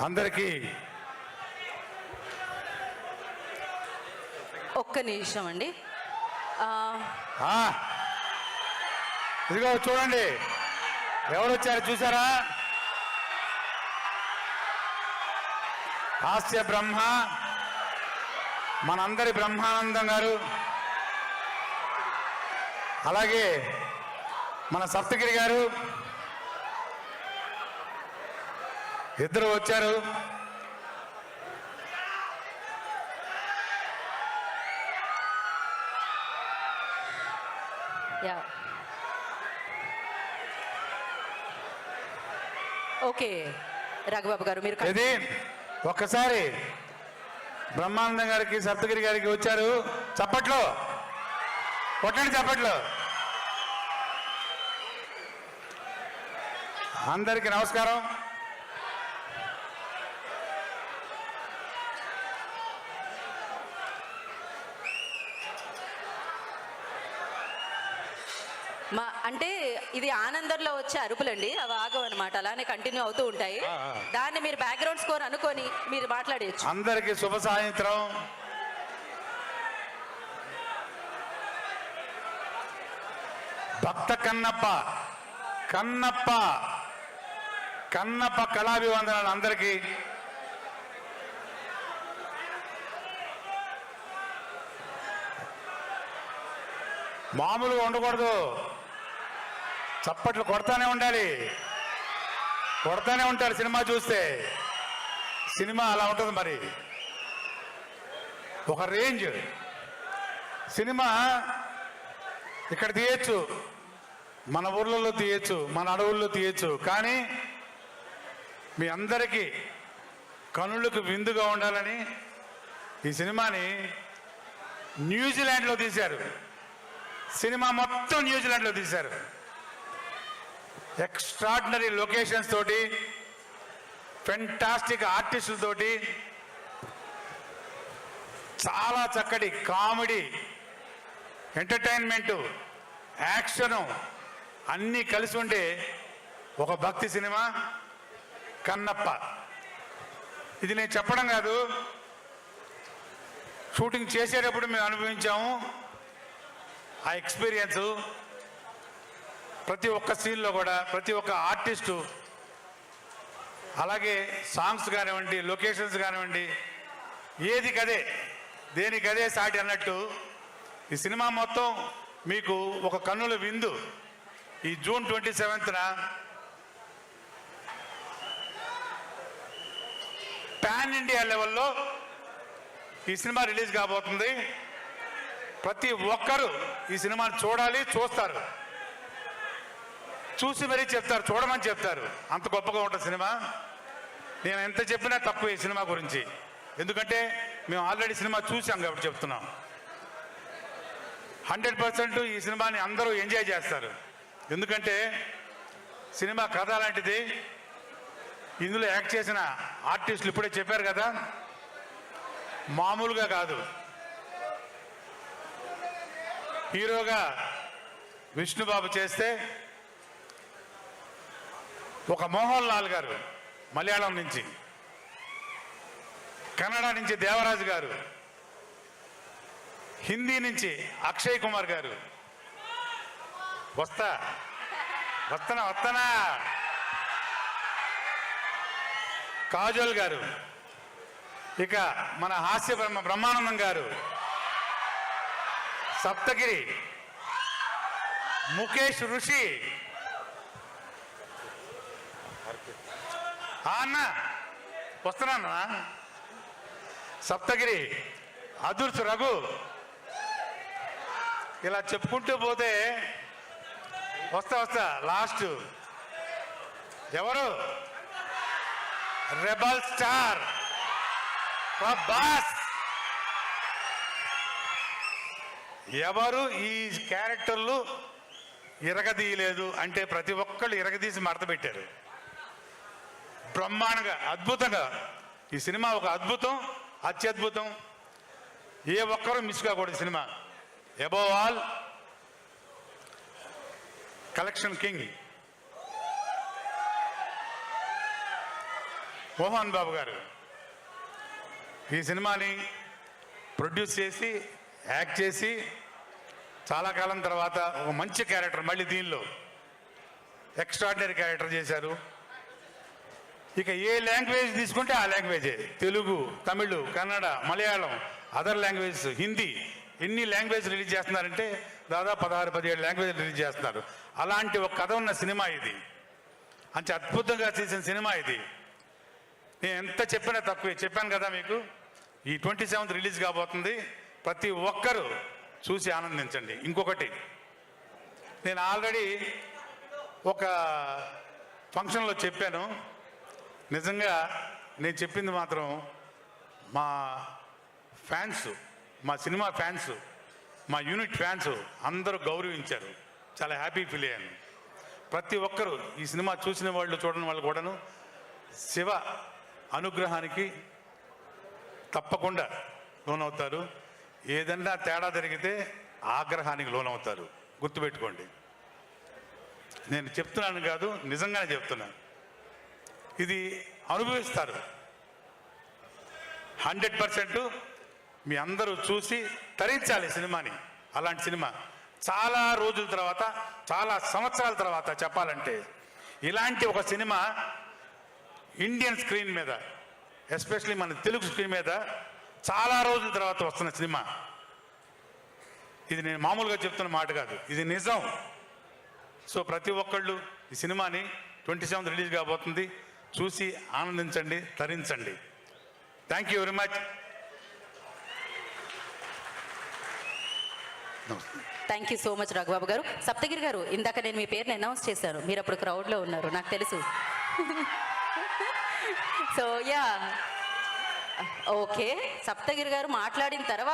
అందరికీ ఒక్క నిమిషం అండి. ఇదిగో చూడండి ఎవరు వచ్చారు చూసారా? హాస్య బ్రహ్మ మనందరి బ్రహ్మానందం గారు, అలాగే మన సప్తగిరి గారు ఇద్దరు వచ్చారు. ఓకే రఘుబాబు గారు మీరు ఇది ఒక్కసారి బ్రహ్మానందం గారికి సప్తగిరి గారికి వచ్చారు. చప్పట్లో కొట్టండి, చప్పట్లో. అందరికీ నమస్కారం. అంటే ఇది ఆనందంలో వచ్చే అరుపులండి, అవి ఆగవు అనమాట, అలానే కంటిన్యూ అవుతూ ఉంటాయి. దాన్ని మీరు బ్యాక్గ్రౌండ్ స్కోర్ అనుకొని మీరు మాట్లాడేయచ్చు. అందరికీ శుభ సాయంత్రం. భక్త కన్నప్ప కన్నప్ప కన్నప్ప కళాభివందనాలు అందరికీ. మామూలుగా ఉండకూడదు, చప్పట్లు కొడతానే ఉండాలి, కొడతానే ఉంటారు. సినిమా చూస్తే సినిమా అలా ఉంటుంది. మరి ఒక రేంజ్ సినిమా ఇక్కడ తీయచ్చు, మన ఊర్లలో తీయచ్చు, మన అడవుల్లో తీయచ్చు, కానీ మీ అందరికీ కనులకు విందుగా ఉండాలని ఈ సినిమాని న్యూజిలాండ్లో తీశారు. సినిమా మొత్తం న్యూజిలాండ్లో తీశారు. ఎక్స్ట్రాడినరీ లొకేషన్స్ తోటి, ఫెంటాస్టిక్ ఆర్టిస్టులతోటి, చాలా చక్కటి కామెడీ, ఎంటర్టైన్మెంటు, యాక్షను అన్నీ కలిసి ఉండే ఒక భక్తి సినిమా కన్నప్ప. ఇది నేను చెప్పడం కాదు, షూటింగ్ చేసేటప్పుడు మేము అనుభవించాము. ఆ ఎక్స్పీరియన్సు ప్రతి ఒక్క సీన్లో కూడా ప్రతి ఒక్క ఆర్టిస్టు, అలాగే సాంగ్స్ కానివ్వండి, లొకేషన్స్ కానివ్వండి, ఏది కదే దేనికదే సాటి అన్నట్టు ఈ సినిమా మొత్తం మీకు ఒక కన్నుల విందు. ఈ జూన్ 27న పాన్ ఇండియా లెవెల్లో ఈ సినిమా రిలీజ్ కాబోతుంది. ప్రతి ఒక్కరూ ఈ సినిమాని చూడాలి, చూస్తారు, చూసి మరీ చెప్తారు, చూడమని చెప్తారు. అంత గొప్పగా ఉంటుంది సినిమా. నేను ఎంత చెప్పినా తక్కువ ఈ సినిమా గురించి, ఎందుకంటే మేము ఆల్రెడీ సినిమా చూసాం కాబట్టి చెప్తున్నాం. 100% ఈ సినిమాని అందరూ ఎంజాయ్ చేస్తారు. ఎందుకంటే సినిమా కథ లాంటిది. ఇందులో యాక్ట్ చేసిన ఆర్టిస్టులు ఇప్పుడే చెప్పారు కదా, మామూలుగా కాదు. హీరోగా విష్ణుబాబు చేస్తే, ఒక మోహన్ లాల్ గారు మలయాళం నుంచి, కన్నడ నుంచి దేవరాజు గారు, హిందీ నుంచి అక్షయ్ కుమార్ గారు, వస్తానా కాజోల్ గారు, ఇక మన హాస్య బ్రహ్మానందం గారు, సప్తగిరి, ముఖేష్ ఋషి, అన్న వస్తున్నానా, సప్తగిరి, అదుర్స్ రఘు, ఇలా చెప్పుకుంటూ పోతే వస్తా లాస్ట్ ఎవరు, రెబల్ స్టార్ ప్రభాస్. ఎవరు ఈ క్యారెక్టర్లు ఇరగదీయలేదు అంటే ప్రతి ఒక్కళ్ళు ఇరగదీసి మడత పెట్టారు. బ్రహ్మాండంగా, అద్భుతంగా. ఈ సినిమా ఒక అద్భుతం, అత్యద్భుతం. ఏ ఒక్కరూ మిస్ కాకూడదు cinema. Above all collection king. Mohan Babu garu ఈ సినిమాని ప్రొడ్యూస్ చేసి యాక్ట్ చేసి చాలా కాలం తర్వాత ఒక మంచి క్యారెక్టర్ మళ్ళీ దీనిలో ఎక్స్ట్రాడినరీ క్యారెక్టర్ చేశారు. ఇక ఏ లాంగ్వేజ్ తీసుకుంటే ఆ లాంగ్వేజే, తెలుగు, తమిళ్, కన్నడ, మలయాళం, అదర్ లాంగ్వేజెస్, హిందీ, ఎన్ని లాంగ్వేజ్ రిలీజ్ చేస్తున్నారంటే దాదాపు 16-17 లాంగ్వేజ్ రిలీజ్ చేస్తున్నారు. అలాంటి ఒక కథ ఉన్న సినిమా ఇది, అంత అద్భుతంగా చేసిన సినిమా ఇది. నేను ఎంత చెప్పినా తక్కువే. చెప్పాను కదా మీకు, ఈ 27th రిలీజ్ కాబోతుంది. ప్రతి ఒక్కరూ చూసి ఆనందించండి. ఇంకొకటి, నేను ఆల్రెడీ ఒక ఫంక్షన్లో చెప్పాను. నిజంగా నేను చెప్పింది మాత్రం మా ఫ్యాన్స్, మా సినిమా ఫ్యాన్స్, మా యూనిట్ ఫ్యాన్స్ అందరూ గౌరవించారు. చాలా హ్యాపీ ఫీల్ అయ్యాను. ప్రతి ఒక్కరూ ఈ సినిమా చూసిన వాళ్ళు, చూడని వాళ్ళు కూడాను శివ అనుగ్రహానికి తప్పకుండా లోనవుతారు. ఏదన్నా తేడా జరిగితే ఆగ్రహానికి లోనవుతారు. గుర్తుపెట్టుకోండి. నేను చెప్తున్నాను కాదు, నిజంగానే చెప్తున్నాను. ఇది అనుభవిస్తారు. 100% మీ అందరూ చూసి తరించాలి సినిమాని. అలాంటి సినిమా చాలా రోజుల తర్వాత, చాలా సంవత్సరాల తర్వాత చెప్పాలంటే, ఇలాంటి ఒక సినిమా ఇండియన్ స్క్రీన్ మీద, ఎస్పెషలీ మన తెలుగు స్క్రీన్ మీద చాలా రోజుల తర్వాత వస్తున్న సినిమా ఇది. నేను మామూలుగా చెప్తున్న మాట కాదు, ఇది నిజం. సో ప్రతి ఒక్కళ్ళు ఈ సినిమాని 27th రిలీజ్ కాబోతుంది, చూసి ఆనందించండి, తరించండి. Thank you very much. Thank you so much Raghubabu garu. Saptagiri గారు, ఇందాక నేను మీ పేరుని అనౌన్స్ చేశాను, మీరు అప్పుడు క్రౌడ్లో ఉన్నారు, నాకు తెలుసు. సో యా, ఓకే, సప్తగిరి గారు మాట్లాడిన తర్వాత